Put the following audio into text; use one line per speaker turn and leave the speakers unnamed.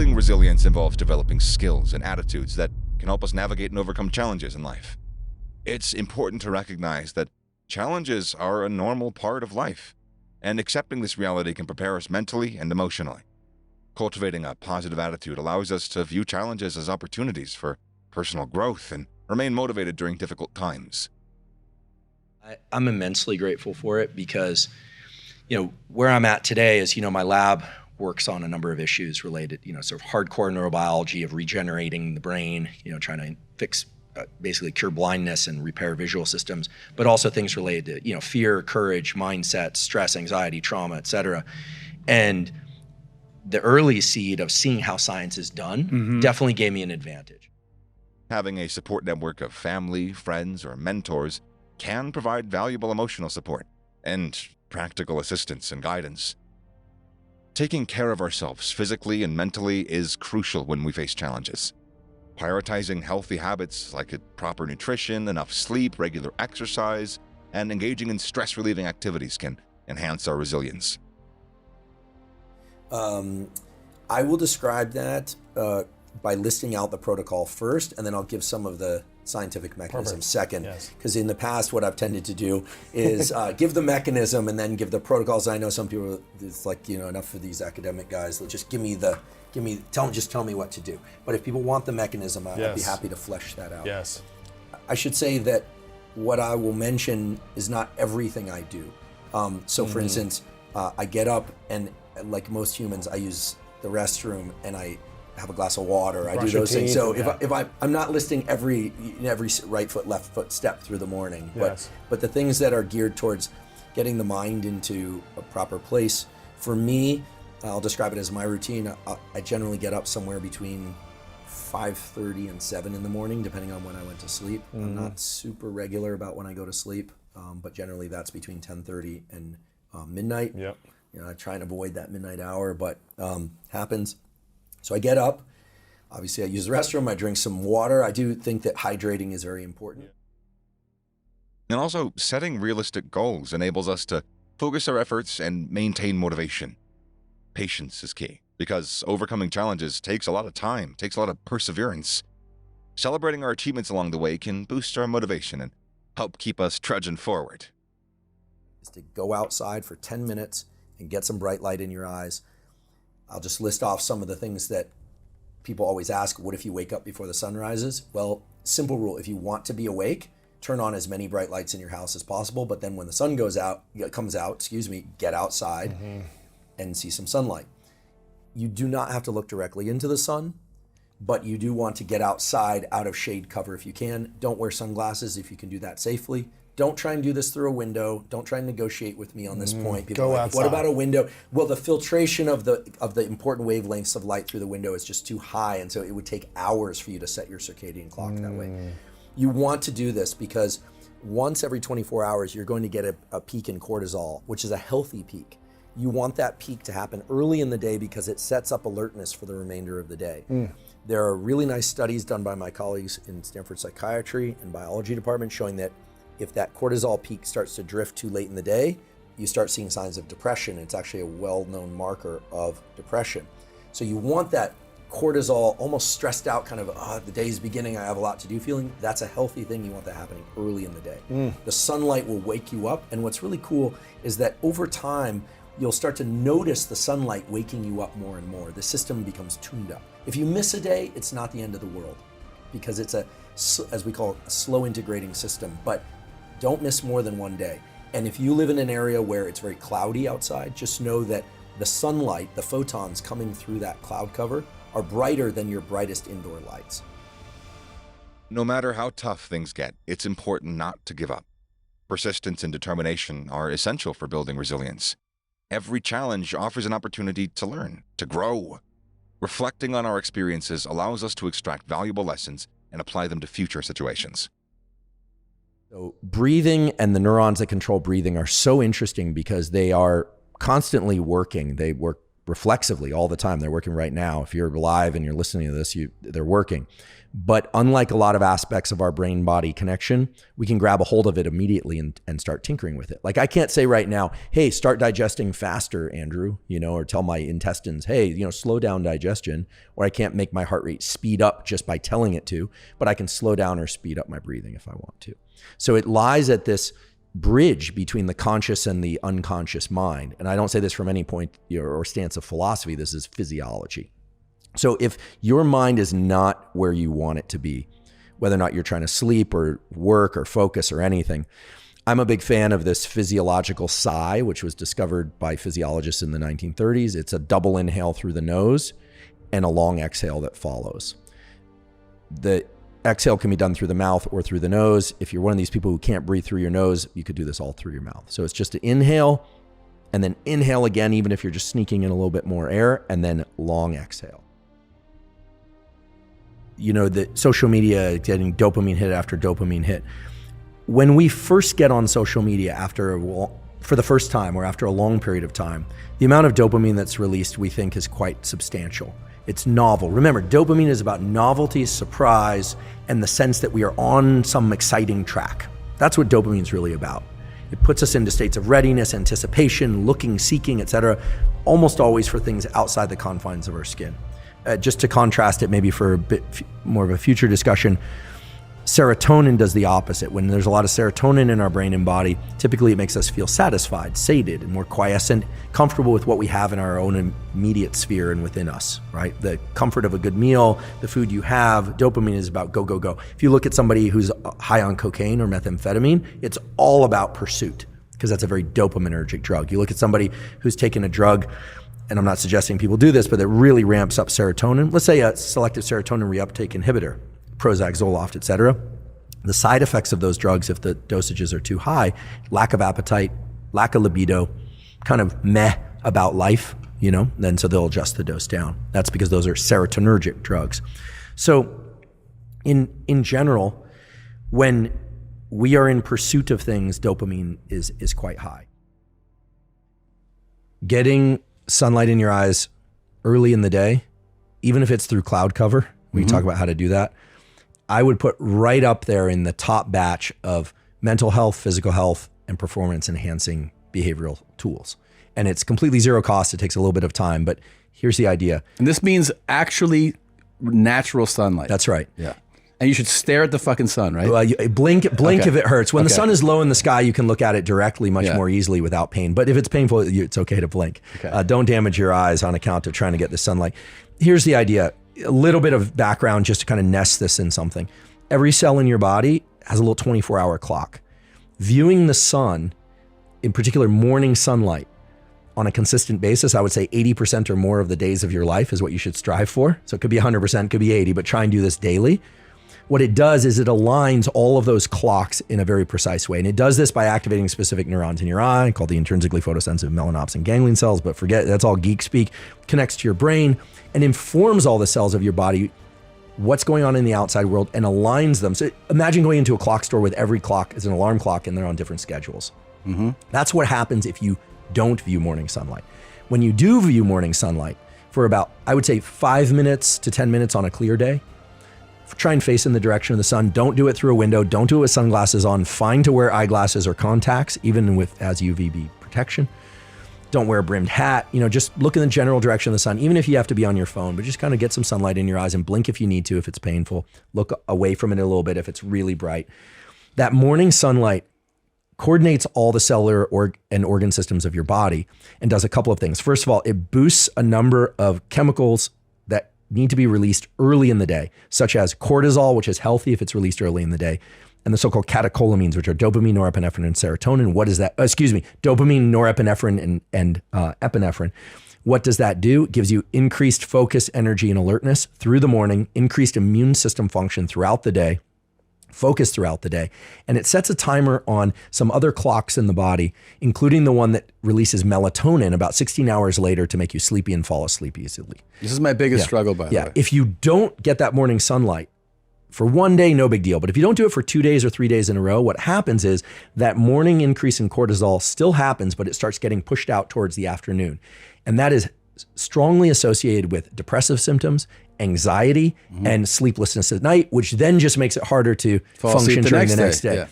Building resilience involves developing skills and attitudes that can help us navigate and overcome challenges in life. It's important to recognize that challenges are a normal part of life, and accepting this reality can prepare us mentally and emotionally. Cultivating a positive attitude allows us to view challenges as opportunities for personal growth and remain motivated during difficult times.
I'm immensely grateful for it because, where I'm at today is, my lab works on a number of issues related, sort of hardcore neurobiology of regenerating the brain, trying to fix, basically cure blindness and repair visual systems, but also things related to, fear, courage, mindset, stress, anxiety, trauma, et cetera. And the early seed of seeing how science is done definitely gave me an advantage.
Having a support network of family, friends, or mentors can provide valuable emotional support and practical assistance and guidance. Taking care of ourselves physically and mentally is crucial when we face challenges. Prioritizing healthy habits like proper nutrition, enough sleep, regular exercise, and engaging in stress-relieving activities can enhance our resilience.
I will describe that by listing out the protocol first, and then I'll give some of the scientific mechanism second. Because in the past, what I've tended to do is give the mechanism and then give the protocols. I know some people, it's like, enough for these academic guys. Just tell me what to do. But if people want the mechanism, I'd be happy to flesh that out.
Yes.
I should say that what I will mention is not everything I do. So for instance, I get up and like most humans, I use the restroom and I have a glass of water. I do those things. So I'm not listing every right foot, left foot step through the morning, but the things that are geared towards getting the mind into a proper place. For me, I'll describe it as my routine. I generally get up somewhere between 5:30 and 7 in the morning, depending on when I went to sleep. I'm not super regular about when I go to sleep, but generally that's between 10:30 and midnight.
Yep.
I try and avoid that midnight hour, but happens. So I get up, obviously I use the restroom, I drink some water. I do think that hydrating is very important.
And also, setting realistic goals enables us to focus our efforts and maintain motivation. Patience is key, because overcoming challenges takes a lot of time, takes a lot of perseverance. Celebrating our achievements along the way can boost our motivation and help keep us trudging forward.
Is to go outside for 10 minutes and get some bright light in your eyes. I'll just list off some of the things that people always ask. What if you wake up before the sun rises? Well, simple rule. If you want to be awake, turn on as many bright lights in your house as possible. But then when the sun comes out, get outside and see some sunlight. You do not have to look directly into the sun, but you do want to get outside out of shade cover if you can. Don't wear sunglasses if you can do that safely. Don't try and do this through a window. Don't try and negotiate with me on this point. People
Go
are like,
outside.
what about a window? Well, the filtration of the important wavelengths of light through the window is just too high, and so it would take hours for you to set your circadian clock that way. You want to do this because once every 24 hours, you're going to get a peak in cortisol, which is a healthy peak. You want that peak to happen early in the day because it sets up alertness for the remainder of the day. There are really nice studies done by my colleagues in Stanford Psychiatry and Biology Department showing that if that cortisol peak starts to drift too late in the day, you start seeing signs of depression. It's actually a well-known marker of depression. So you want that cortisol, almost stressed out, kind of, the day's beginning, I have a lot to do feeling. That's a healthy thing. You want that happening early in the day. The sunlight will wake you up. And what's really cool is that over time, you'll start to notice the sunlight waking you up more and more. The system becomes tuned up. If you miss a day, it's not the end of the world because it's as we call it, a slow integrating system. But don't miss more than one day. And if you live in an area where it's very cloudy outside, just know that the sunlight, the photons coming through that cloud cover are brighter than your brightest indoor lights.
No matter how tough things get, it's important not to give up. Persistence and determination are essential for building resilience. Every challenge offers an opportunity to learn, to grow. Reflecting on our experiences allows us to extract valuable lessons and apply them to future situations.
So breathing and the neurons that control breathing are so interesting because they are constantly working. They work reflexively all the time. They're working right now. If you're live and you're listening to this, they're working. But unlike a lot of aspects of our brain-body connection, we can grab a hold of it immediately and start tinkering with it. Like I can't say right now, hey, start digesting faster, Andrew, or tell my intestines, hey, slow down digestion, or I can't make my heart rate speed up just by telling it to, but I can slow down or speed up my breathing if I want to. So it lies at this bridge between the conscious and the unconscious mind. And I don't say this from any point or stance of philosophy. This is physiology. So if your mind is not where you want it to be, whether or not you're trying to sleep or work or focus or anything, I'm a big fan of this physiological sigh, which was discovered by physiologists in the 1930s. It's a double inhale through the nose and a long exhale that follows. The exhale can be done through the mouth or through the nose. If you're one of these people who can't breathe through your nose, you could do this all through your mouth. So it's just an inhale and then inhale again, even if you're just sneaking in a little bit more air, and then long exhale. The social media, getting dopamine hit after dopamine hit. When we first get on social media for the first time or after a long period of time, the amount of dopamine that's released we think is quite substantial. It's novel. Remember, dopamine is about novelty, surprise, and the sense that we are on some exciting track. That's what dopamine is really about. It puts us into states of readiness, anticipation, looking, seeking, etc., almost always for things outside the confines of our skin. Just to contrast it maybe for a bit more of a future discussion, serotonin does the opposite. When there's a lot of serotonin in our brain and body, typically it makes us feel satisfied, sated, and more quiescent, comfortable with what we have in our own immediate sphere and within us, right? The comfort of a good meal, the food you have. Dopamine is about go, go, go. If you look at somebody who's high on cocaine or methamphetamine, it's all about pursuit, because that's a very dopaminergic drug. You look at somebody who's taken a drug, and I'm not suggesting people do this, but it really ramps up serotonin. Let's say a selective serotonin reuptake inhibitor, Prozac, Zoloft, et cetera. The side effects of those drugs, if the dosages are too high, lack of appetite, lack of libido, kind of meh about life, then so they'll adjust the dose down. That's because those are serotonergic drugs. So in general, when we are in pursuit of things, dopamine is quite high. Getting sunlight in your eyes early in the day, even if it's through cloud cover, we can talk about how to do that. I would put right up there in the top batch of mental health, physical health, and performance enhancing behavioral tools. And it's completely zero cost. It takes a little bit of time, but here's the idea.
And this means actually natural sunlight.
That's right.
Yeah. And you should stare at the fucking sun, right?
Well, blink okay. If it hurts. When the sun is low in the sky, you can look at it directly much more easily without pain. But if it's painful, it's okay to blink. Okay. Don't damage your eyes on account of trying to get the sunlight. Here's the idea. A little bit of background just to kind of nest this in something. Every cell in your body has a little 24-hour clock. Viewing the sun, in particular morning sunlight, on a consistent basis, I would say 80% or more of the days of your life is what you should strive for. So it could be 100%, could be 80, but try and do this daily. What it does is it aligns all of those clocks in a very precise way. And it does this by activating specific neurons in your eye called the intrinsically photosensitive melanopsin ganglion cells, but forget, that's all geek speak, connects to your brain and informs all the cells of your body what's going on in the outside world and aligns them. So imagine going into a clock store with every clock is an alarm clock and they're on different schedules. That's what happens if you don't view morning sunlight. When you do view morning sunlight for about, I would say 5 minutes to 10 minutes on a clear day, try and face in the direction of the sun. Don't do it through a window. Don't do it with sunglasses on. Fine to wear eyeglasses or contacts, even with as UVB protection. Don't wear a brimmed hat. Just look in the general direction of the sun, even if you have to be on your phone, but just kind of get some sunlight in your eyes and blink if you need to, if it's painful. Look away from it a little bit if it's really bright. That morning sunlight coordinates all the cellular and organ systems of your body and does a couple of things. First of all, it boosts a number of chemicals that need to be released early in the day, such as cortisol, which is healthy if it's released early in the day, and the so-called catecholamines, which are dopamine, norepinephrine, and serotonin. What is that? Dopamine, norepinephrine, and epinephrine. What does that do? It gives you increased focus, energy, and alertness through the morning, increased immune system function throughout the day, focus throughout the day. And it sets a timer on some other clocks in the body, including the one that releases melatonin about 16 hours later to make you sleepy and fall asleep easily.
This is my biggest struggle, by the way.
If you don't get that morning sunlight for one day, no big deal. But if you don't do it for 2 days or 3 days in a row, what happens is that morning increase in cortisol still happens, but it starts getting pushed out towards the afternoon. And that is strongly associated with depressive symptoms, anxiety, and sleeplessness at night, which then just makes it harder to
Fall asleep
function
the
during
next
the next
day.
day.
Yeah.